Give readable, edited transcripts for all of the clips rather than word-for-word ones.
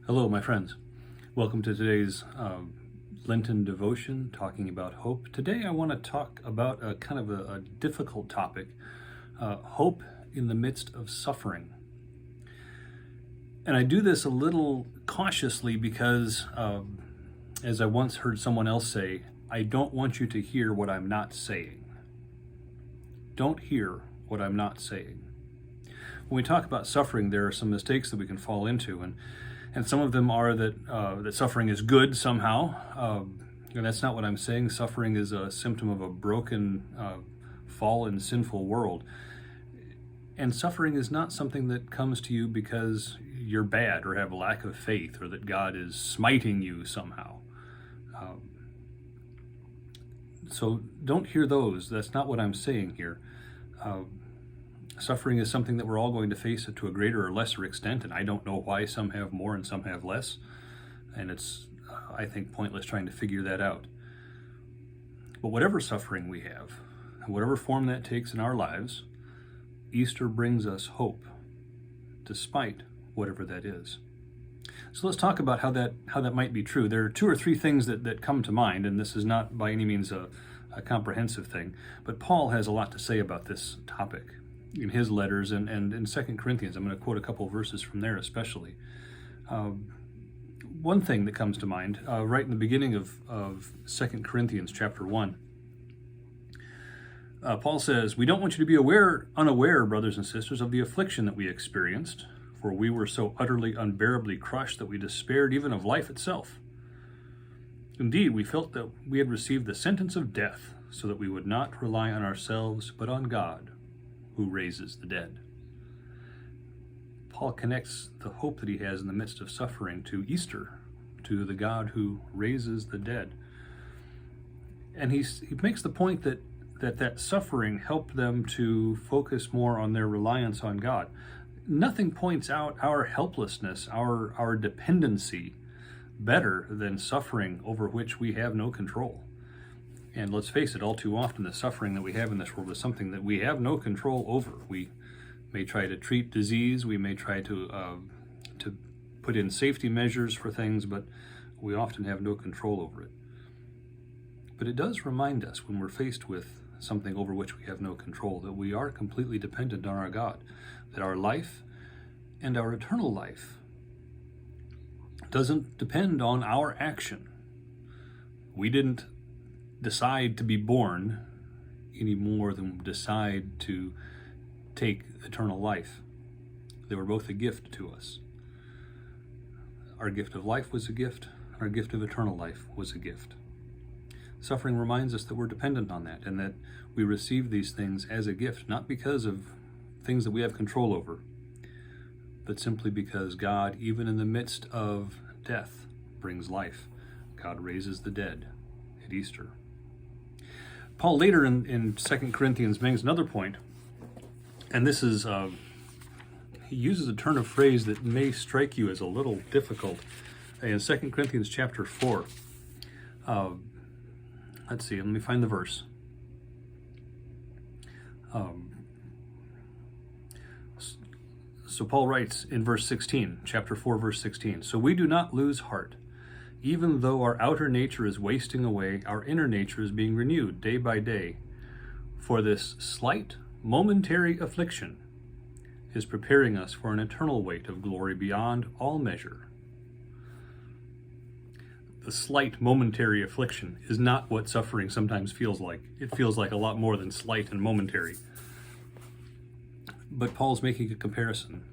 Hello, my friends. Welcome to today's Lenten devotion talking about hope. Today, I want to talk about a kind of a difficult topic, hope in the midst of suffering. And I do this a little cautiously because, as I once heard someone else say, I don't want you to hear what I'm not saying. Don't hear what I'm not saying. When we talk about suffering, there are some mistakes that we can fall into, and some of them are that suffering is good somehow. And that's not what I'm saying. Suffering is a symptom of a broken, fallen, sinful world. And suffering is not something that comes to you because you're bad or have a lack of faith or that God is smiting you somehow. So don't hear those. That's not what I'm saying here. Suffering is something that we're all going to face to a greater or lesser extent, and I don't know why some have more and some have less. And it's, I think, pointless trying to figure that out. But whatever suffering we have, whatever form that takes in our lives, Easter brings us hope, despite whatever that is. So let's talk about how that might be true. There are two or three things that come to mind, and this is not by any means a comprehensive thing, but Paul has a lot to say about this topic in his letters and in 2 Corinthians. I'm going to quote a couple verses from there especially. One thing that comes to mind, right in the beginning of 2 Corinthians chapter 1, Paul says, "We don't want you to be unaware, brothers and sisters, of the affliction that we experienced, for we were so utterly unbearably crushed that we despaired even of life itself. Indeed, we felt that we had received the sentence of death, so that we would not rely on ourselves, but on God, who raises the dead." Paul connects the hope that he has in the midst of suffering to Easter, to the God who raises the dead. And he makes the point that suffering helped them to focus more on their reliance on God. Nothing points out our helplessness, our dependency, better than suffering over which we have no control. And let's face it, all too often the suffering that we have in this world is something that we have no control over. We may try to treat disease, we may try to put in safety measures for things, but we often have no control over it. But it does remind us when we're faced with something over which we have no control that we are completely dependent on our God, that our life and our eternal life doesn't depend on our action. We didn't decide to be born any more than decide to take eternal life. They were both a gift to us. Our gift of life was a gift, our gift of eternal life was a gift. Suffering reminds us that we're dependent on that and that we receive these things as a gift, not because of things that we have control over, but simply because God, even in the midst of death, brings life. God raises the dead at Easter. Paul later in 2 Corinthians makes another point, and this is, he uses a turn of phrase that may strike you as a little difficult. In 2 Corinthians chapter 4, let's see, let me find the verse. So Paul writes in verse 16, chapter 4, verse 16, "So we do not lose heart. Even though our outer nature is wasting away, our inner nature is being renewed day by day. For this slight, momentary affliction is preparing us for an eternal weight of glory beyond all measure." The slight, momentary affliction is not what suffering sometimes feels like. It feels like a lot more than slight and momentary. But Paul's making a comparison.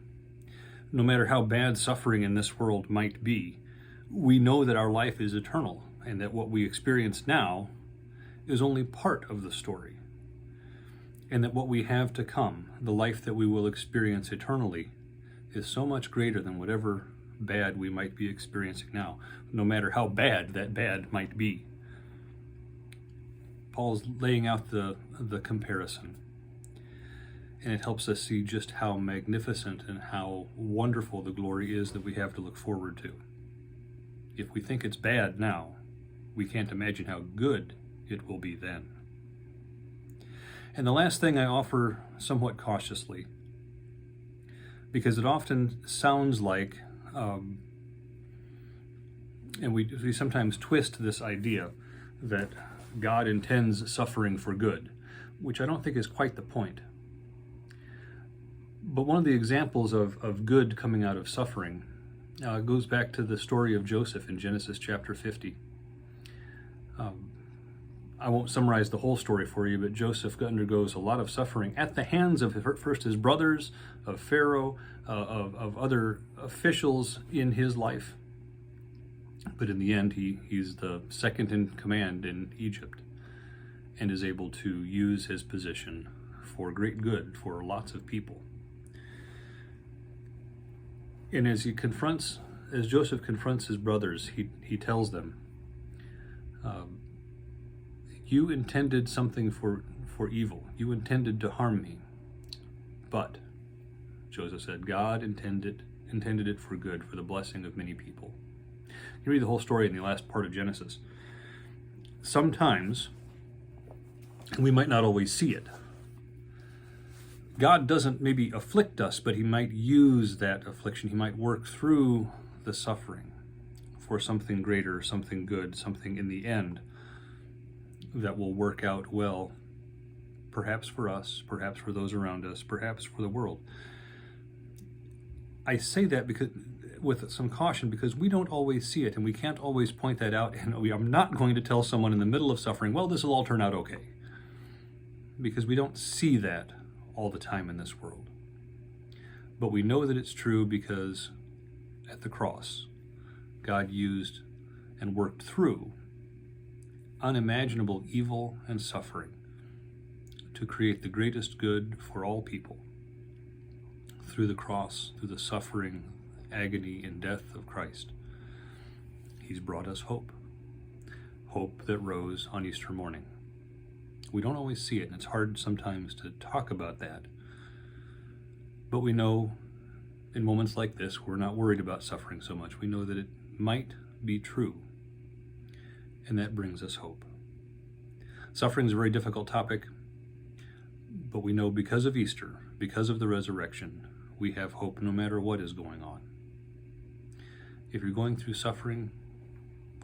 No matter how bad suffering in this world might be, we know that our life is eternal and that what we experience now is only part of the story. And that what we have to come, the life that we will experience eternally, is so much greater than whatever bad we might be experiencing now, no matter how bad that bad might be. Paul's laying out the comparison. And it helps us see just how magnificent and how wonderful the glory is that we have to look forward to. If we think it's bad now, we can't imagine how good it will be then. And the last thing I offer somewhat cautiously, because it often sounds like And we sometimes twist this idea that God intends suffering for good, which I don't think is quite the point. But one of the examples of good coming out of suffering goes back to the story of Joseph in Genesis chapter 50. I won't summarize the whole story for you, but Joseph undergoes a lot of suffering at the hands of first his brothers, of Pharaoh, of other officials in his life. But in the end, he's the second in command in Egypt and is able to use his position for great good for lots of people. And as Joseph confronts his brothers, he tells them, you intended something for evil. You intended to harm me. But, Joseph said, God intended it for good, for the blessing of many people. You read the whole story in the last part of Genesis. Sometimes, and we might not always see it, God doesn't maybe afflict us, but he might use that affliction. He might work through the suffering for something greater, something good, something in the end that will work out well, perhaps for us, perhaps for those around us, perhaps for the world. I say that because with some caution, because we don't always see it and we can't always point that out, and I'm not going to tell someone in the middle of suffering, well, this will all turn out okay, because we don't see that all the time in this world. But we know that it's true because at the cross, God used and worked through unimaginable evil and suffering to create the greatest good for all people. Through the cross, through the suffering, agony, and death of Christ, he's brought us hope. Hope that rose on Easter morning. We don't always see it, and it's hard sometimes to talk about that. But we know in moments like this, we're not worried about suffering so much. We know that it might be true, and that brings us hope. Suffering is a very difficult topic, but we know because of Easter, because of the resurrection, we have hope no matter what is going on. If you're going through suffering,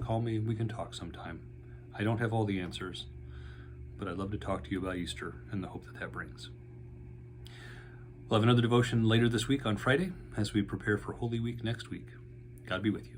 call me, we can talk sometime. I don't have all the answers, but I'd love to talk to you about Easter and the hope that that brings. We'll have another devotion later this week on Friday as we prepare for Holy Week next week. God be with you.